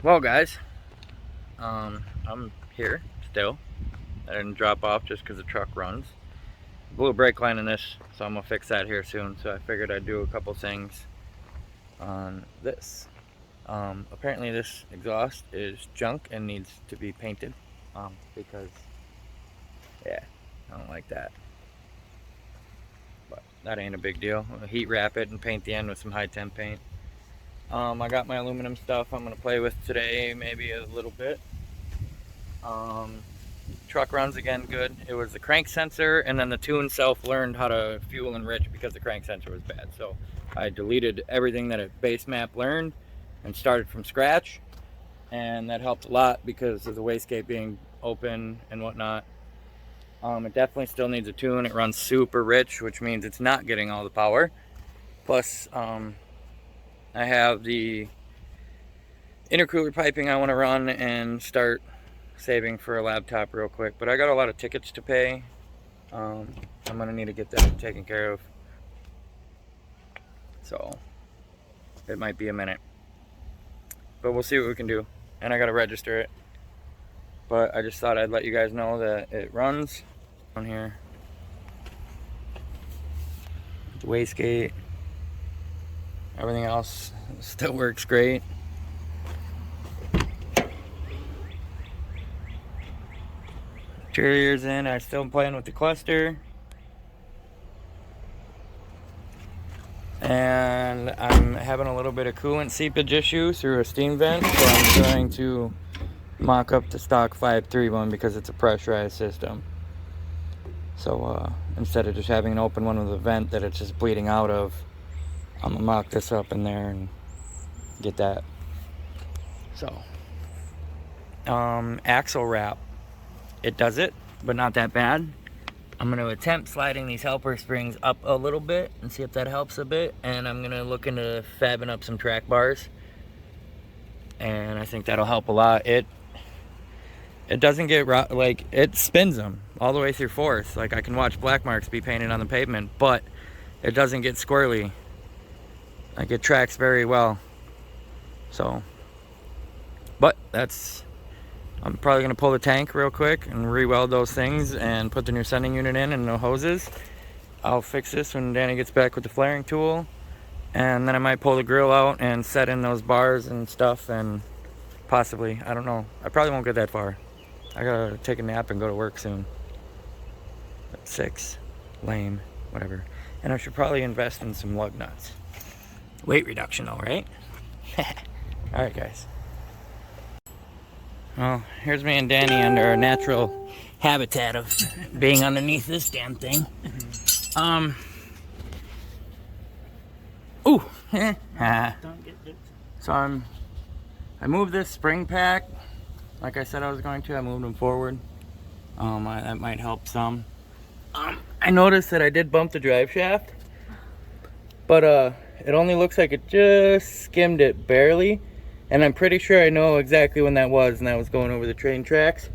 Well, guys, I'm here still. I didn't drop off just because the truck runs. Blew a brake line in this, so I'm gonna fix that here soon. So I figured I'd do a couple things on this. Apparently this exhaust is junk and needs to be painted. Because yeah, I don't like that. But that ain't a big deal. I'll heat wrap it and paint the end with some high temp paint. I got my aluminum stuff I'm gonna play with today, maybe a little bit. Truck runs again good. It was the crank sensor, and then the tune self learned how to fuel enrich because the crank sensor was bad. So I deleted everything that a base map learned and started from scratch, and that helped a lot because of the wastegate being open and whatnot. It definitely still needs a tune. It runs super rich, which means it's not getting all the power. Plus, I have the intercooler piping I want to run and start saving for a laptop real quick. But I got a lot of tickets to pay. I'm going to need to get that taken care of. So, it might be a minute. But we'll see what we can do. And I got to register it. But I just thought I'd let you guys know that it runs on here. The wastegate. Everything else still works great. Interior's in. I'm still playing with the cluster. And I'm having a little bit of coolant seepage issue through a steam vent. So I'm trying to mock up the stock 5.3 one because it's a pressurized system. So instead of just having an open one with a vent that it's just bleeding out of, I'm gonna mock this up in there and get that. So, axle wrap. It does it, but not that bad. I'm gonna attempt sliding these helper springs up a little bit and see if that helps a bit. And I'm gonna look into fabbing up some track bars. And I think that'll help a lot. It doesn't get, like, it spins them all the way through fourth. Like, I can watch black marks be painted on the pavement, but it doesn't get squirrely. Like, it tracks very well. So, but I'm probably gonna pull the tank real quick and re-weld those things and put the new sending unit in and the hoses. I'll fix this when Danny gets back with the flaring tool. And then I might pull the grill out and set in those bars and stuff, and possibly, I don't know. I probably won't get that far. I gotta take a nap and go to work soon. At 6. Lame. Whatever. And I should probably invest in some lug nuts. Weight reduction though, right? Alright, guys. Well, here's me and Danny under our natural habitat of being underneath this damn thing. Ooh. So I moved this spring pack. Like I said I was going to. I moved them forward. That might help some. I noticed that I did bump the drive shaft, but it only looks like it just skimmed it barely. And I'm pretty sure I know exactly when that was, and that was going over the train tracks,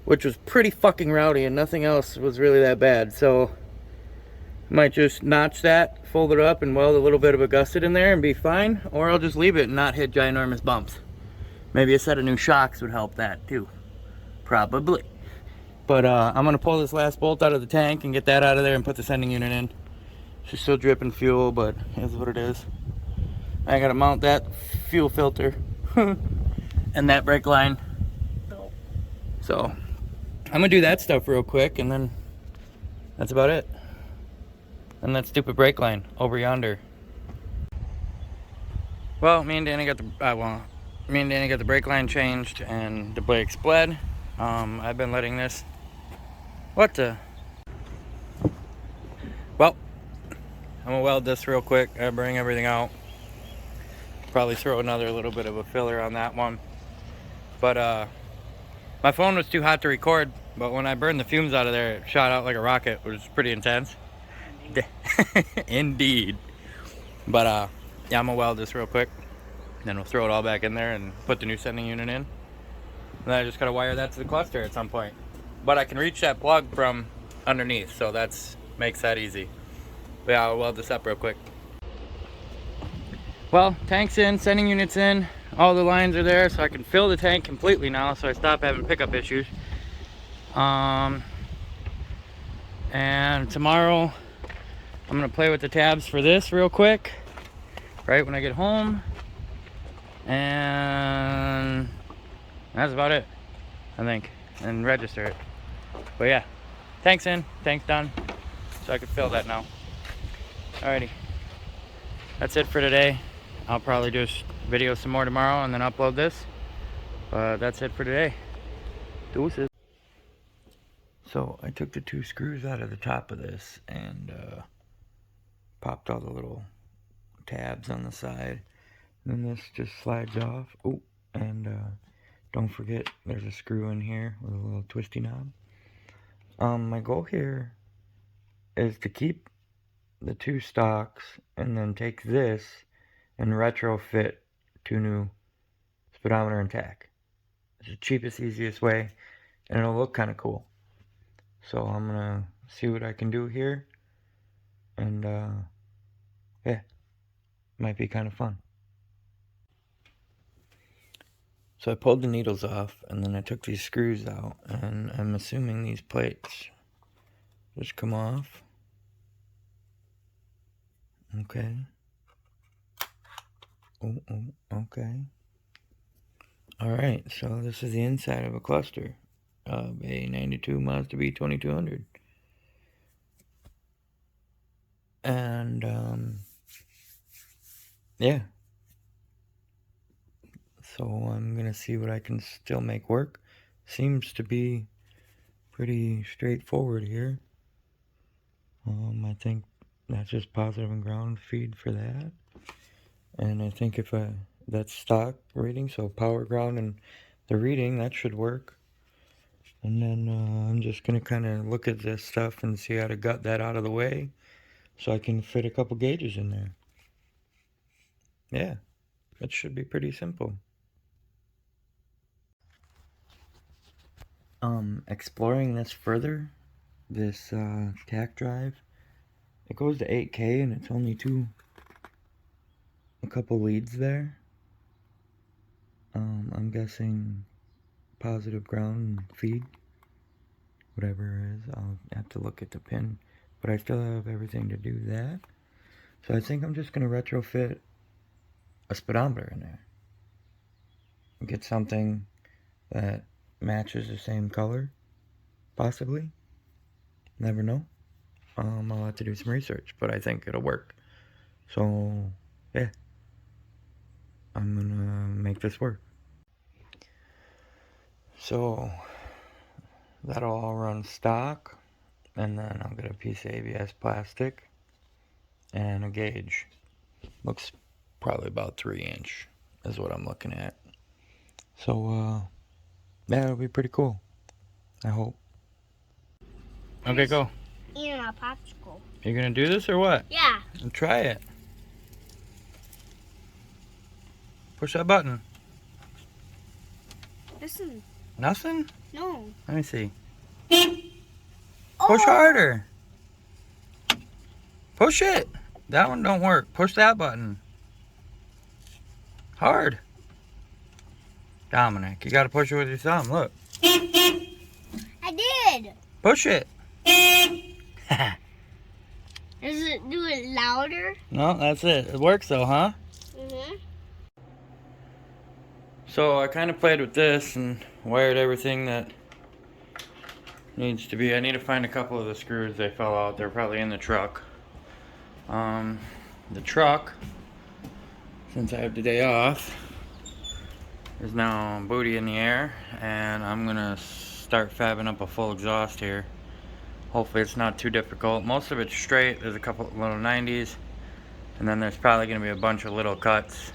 which was pretty fucking rowdy, and nothing else was really that bad. So I might just notch that, fold it up, and weld a little bit of a gusset in there and be fine. Or I'll just leave it and not hit ginormous bumps. Maybe a set of new shocks would help that too. Probably. But I'm gonna pull this last bolt out of the tank and get that out of there and put the sending unit in. She's still dripping fuel, but here's what it is. I gotta mount that fuel filter and that brake line. So I'm gonna do that stuff real quick, and then that's about it. And that stupid brake line over yonder. Well, me and Danny got the brake line changed and the brakes bled. I've been letting this. Well, I'm gonna weld this real quick. I bring everything out. Probably throw another little bit of a filler on that one. But my phone was too hot to record, but when I burned the fumes out of there, it shot out like a rocket, which was pretty intense. Indeed. But yeah, I'm gonna weld this real quick. Then we'll throw it all back in there and put the new sending unit in. And then I just gotta wire that to the cluster at some point. But I can reach that plug from underneath, so makes that easy. But yeah, I'll weld this up real quick. Well, tank's in, sending units in. All the lines are there, so I can fill the tank completely now, so I stop having pickup issues. And tomorrow, I'm gonna play with the tabs for this real quick, right when I get home. And that's about it, I think, and register it. But yeah, tank's in, tank's done, so I can fill that now. Alrighty, that's it for today. I'll probably just video some more tomorrow and then upload this. But that's it for today. Deuces. So I took the 2 screws out of the top of this and popped all the little tabs on the side. And then this just slides off. Oh, and don't forget there's a screw in here with a little twisty knob. My goal here is to keep the 2 stocks and then take this and retrofit 2 new speedometer and tach. It's the cheapest, easiest way, and it'll look kind of cool. So I'm gonna see what I can do here, and yeah, might be kind of fun. So I pulled the needles off, and then I took these screws out, and I'm assuming these plates just come off. Okay. Oh, okay. Alright, so this is the inside of a cluster of a 92 Mazda B2200. And, yeah. So I'm gonna see what I can still make work. Seems to be pretty straightforward here. I think that's just positive and ground feed for that. And I think if that's stock reading, so power, ground, and the reading, that should work. And then I'm just gonna kind of look at this stuff and see how to gut that out of the way so I can fit a couple gauges in there. Yeah, that should be pretty simple. Exploring this further, this tach drive, it goes to 8K and it's only a couple leads there. I'm guessing positive ground feed, whatever it is. I'll have to look at the pin, but I still have everything to do that. So I think I'm just gonna retrofit a speedometer in there. Get something that matches the same color, possibly. Never know. I'll have to do some research, but I think it'll work. So, yeah. I'm gonna make this work. So, that'll all run stock, and then I'll get a piece of ABS plastic and a gauge. Looks probably about 3" is what I'm looking at. So, yeah, it'll be pretty cool. I hope. Okay, go. Eating a popsicle. You gonna do this or what? Yeah. Try it. Push that button. Listen. Nothing? No. Let me see. Push harder. Push it. That one don't work. Push that button. Hard. Dominic, you gotta push it with your thumb. Look. I did. Push it. Does it do it louder? No, that's it. It works though, huh? Mm-hmm. So I kind of played with this and wired everything that needs to be. I need to find a couple of the screws. They fell out. They're probably in the truck. The truck, since I have the day off, is now booty in the air, and I'm gonna start fabbing up a full exhaust here. Hopefully it's not too difficult. Most of it's straight. There's a couple little 90s, and then there's probably gonna be a bunch of little cuts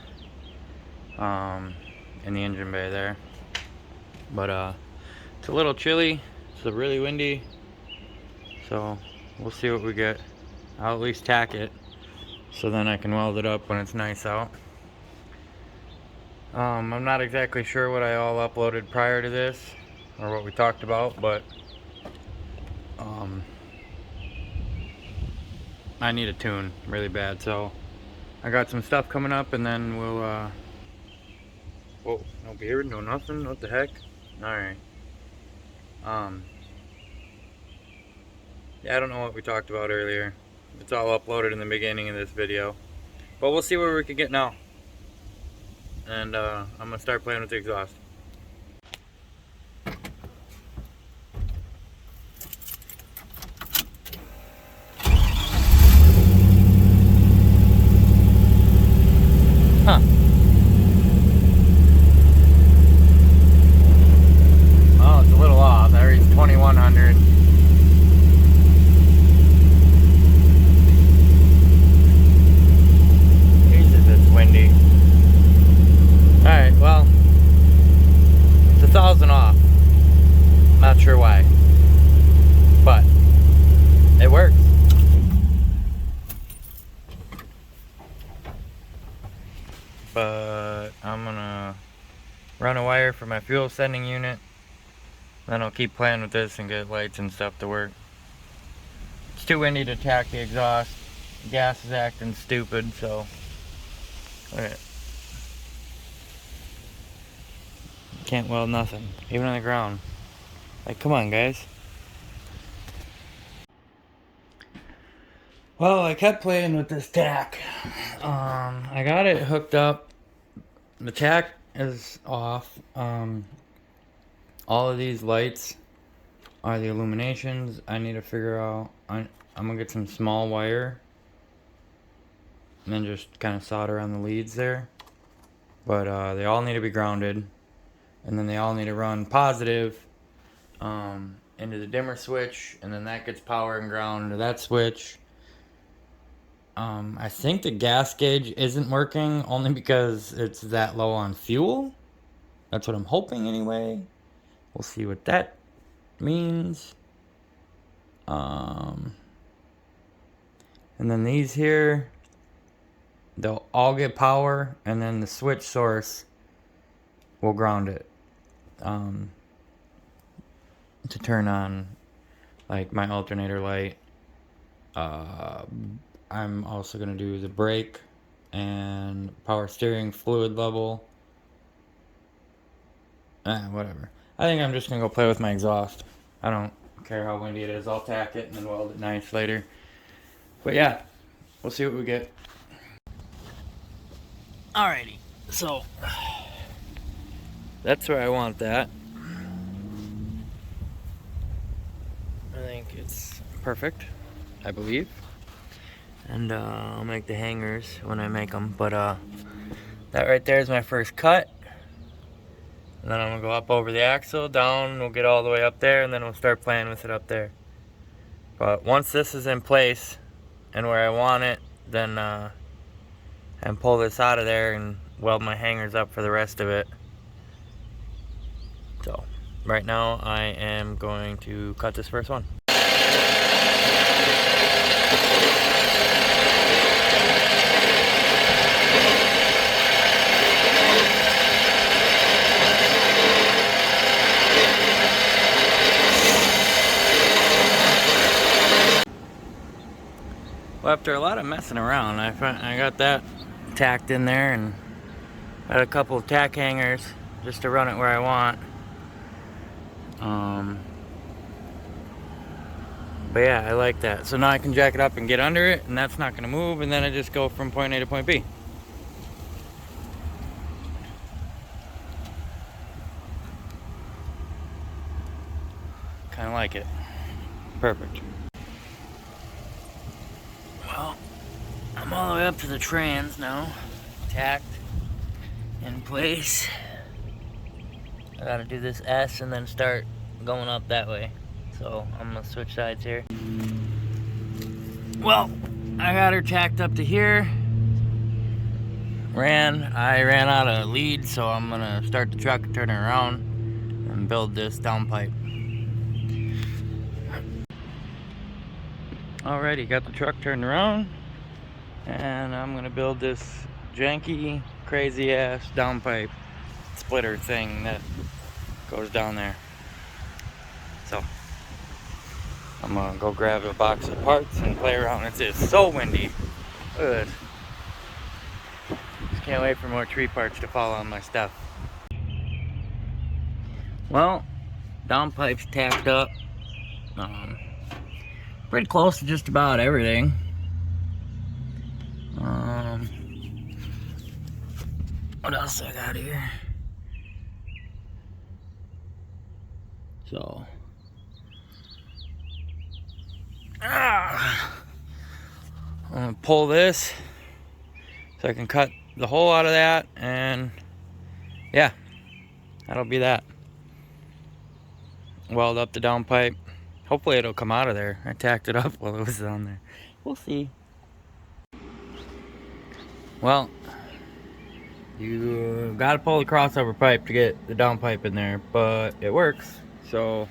in the engine bay there. But it's a little chilly. It's really windy, so we'll see what we get. I'll at least tack it so then I can weld it up when it's nice out. I'm not exactly sure what I all uploaded prior to this or what we talked about, but I need a tune really bad, so I got some stuff coming up, and then we'll, whoa, no beard, no nothing, what the heck? Alright. Yeah, I don't know what we talked about earlier. It's all uploaded in the beginning of this video. But we'll see where we can get now. And, I'm gonna start playing with the exhaust. Huh. Oh, it's a little off. That reads 2100. Jesus, it's windy. Alright, well, it's 1,000 off. Not sure why. But it works. But I'm gonna run a wire for my fuel sending unit. Then I'll keep playing with this and get lights and stuff to work. It's too windy to attack the exhaust. The gas is acting stupid, so. Okay. Can't weld nothing, even on the ground. Like, come on, guys. Well, I kept playing with this tack. I got it hooked up. The tack is off. All of these lights are the illuminations. I need to figure out. I'm gonna get some small wire and then just kind of solder on the leads there. But they all need to be grounded, and then they all need to run positive into the dimmer switch, and then that gets power and ground into that switch. I think the gas gauge isn't working only because it's that low on fuel. That's what I'm hoping anyway. We'll see what that means. And then these here, they'll all get power, and then the switch source will ground it to turn on like my alternator light. I'm also going to do the brake and power steering fluid level. Whatever. I think I'm just going to go play with my exhaust. I don't care how windy it is. I'll tack it and then weld it nice later. But yeah, we'll see what we get. Alrighty, so that's where I want that. I think it's perfect, I believe. And I'll make the hangers when I make them. But that right there is my first cut. And then I'm gonna go up over the axle, down, we'll get all the way up there, and then we'll start playing with it up there. But once this is in place and where I want it, then and pull this out of there and weld my hangers up for the rest of it. So right now I am going to cut this first one. Well, after a lot of messing around, I got that tacked in there and got a couple of tack hangers just to run it where I want. But yeah, I like that. So now I can jack it up and get under it, and that's not going to move, and then I just go from point A to point B. Kind of like it. Perfect. Well, I'm all the way up to the trans now, tacked in place. I gotta do this S and then start going up that way. So I'm gonna switch sides here. Well, I got her tacked up to here. I ran out of lead, so I'm gonna start the truck, turn it around, and build this downpipe. Alrighty, got the truck turned around, and I'm gonna build this janky, crazy ass downpipe splitter thing that goes down there. So I'm gonna go grab a box of parts and play around. It's so windy. Good. Just can't wait for more tree parts to fall on my stuff. Well, downpipe's tacked up. Pretty close to just about everything. What else I got here? So, I'm gonna pull this so I can cut the hole out of that, and yeah, that'll be that. Weld up the downpipe. Hopefully it'll come out of there. I tacked it up while it was on there. We'll see. Well, you gotta pull the crossover pipe to get the downpipe in there, but it works, so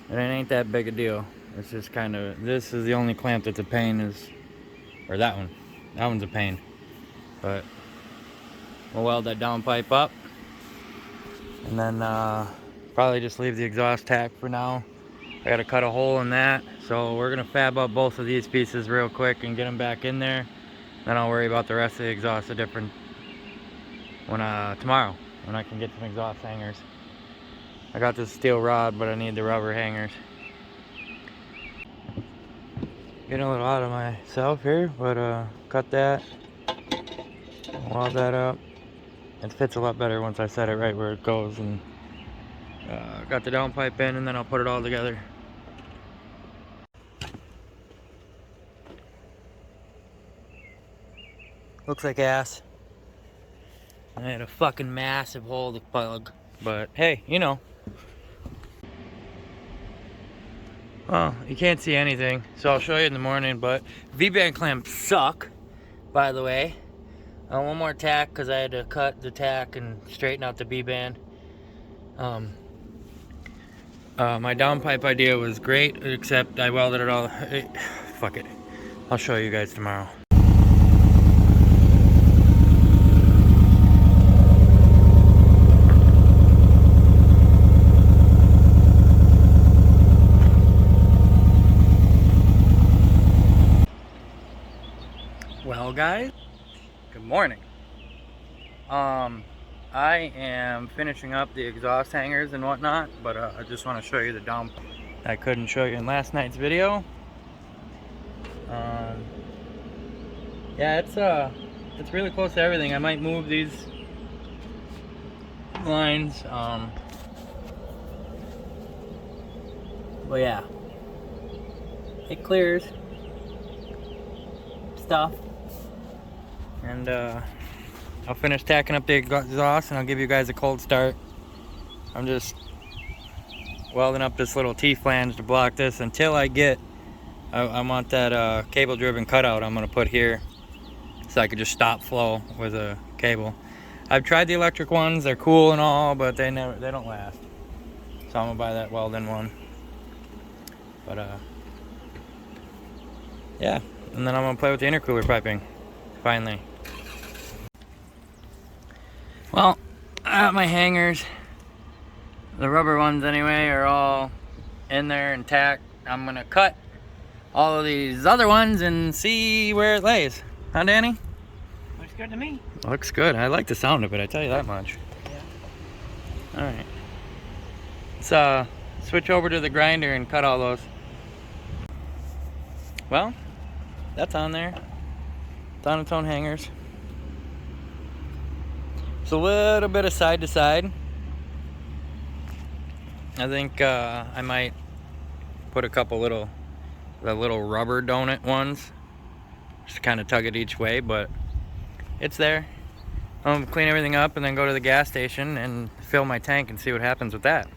it ain't that big a deal. It's just kind of, this is the only clamp that's a pain, or that one. That one's a pain. But we'll weld that downpipe up, and then probably just leave the exhaust tack for now. I gotta cut a hole in that, so we're gonna fab up both of these pieces real quick and get them back in there. Then I'll worry about the rest of the exhaust tomorrow when I can get some exhaust hangers. I got this steel rod, but I need the rubber hangers. Getting a little out of myself here, but cut that, weld that up. It fits a lot better once I set it right where it goes, and got the downpipe in, and then I'll put it all together. Looks like ass. I had a fucking massive hole to plug, but hey, you know. Well, you can't see anything, so I'll show you in the morning, but V-band clamps suck, by the way. One more tack, because I had to cut the tack and straighten out the V-band. My downpipe idea was great, except I welded it all. Fuck it. I'll show you guys tomorrow. Well, guys, good morning. I am finishing up the exhaust hangers and whatnot, but I just want to show you the down. I couldn't show you in last night's video. Yeah, it's really close to everything. I might move these lines. But yeah, it clears stuff. And I'll finish tacking up the exhaust and I'll give you guys a cold start. I'm just welding up this little T-flange to block this until I get, I want that cable driven cutout I'm gonna put here so I could just stop flow with a cable. I've tried the electric ones, they're cool and all, but they don't last. So I'm gonna buy that welding one. But yeah, and then I'm gonna play with the intercooler piping, finally. Well, I got my hangers. The rubber ones anyway are all in there intact. I'm gonna cut all of these other ones and see where it lays. Huh, Danny? Looks good to me. Looks good. I like the sound of it, I tell you that much. Yeah. Alright. Let's switch over to the grinder and cut all those. Well, that's on there. It's on its own hangers. It's a little bit of side to side. I think I might put a couple the little rubber donut ones, just kind of tug it each way, but it's there. I'm gonna clean everything up and then go to the gas station and fill my tank and see what happens with that.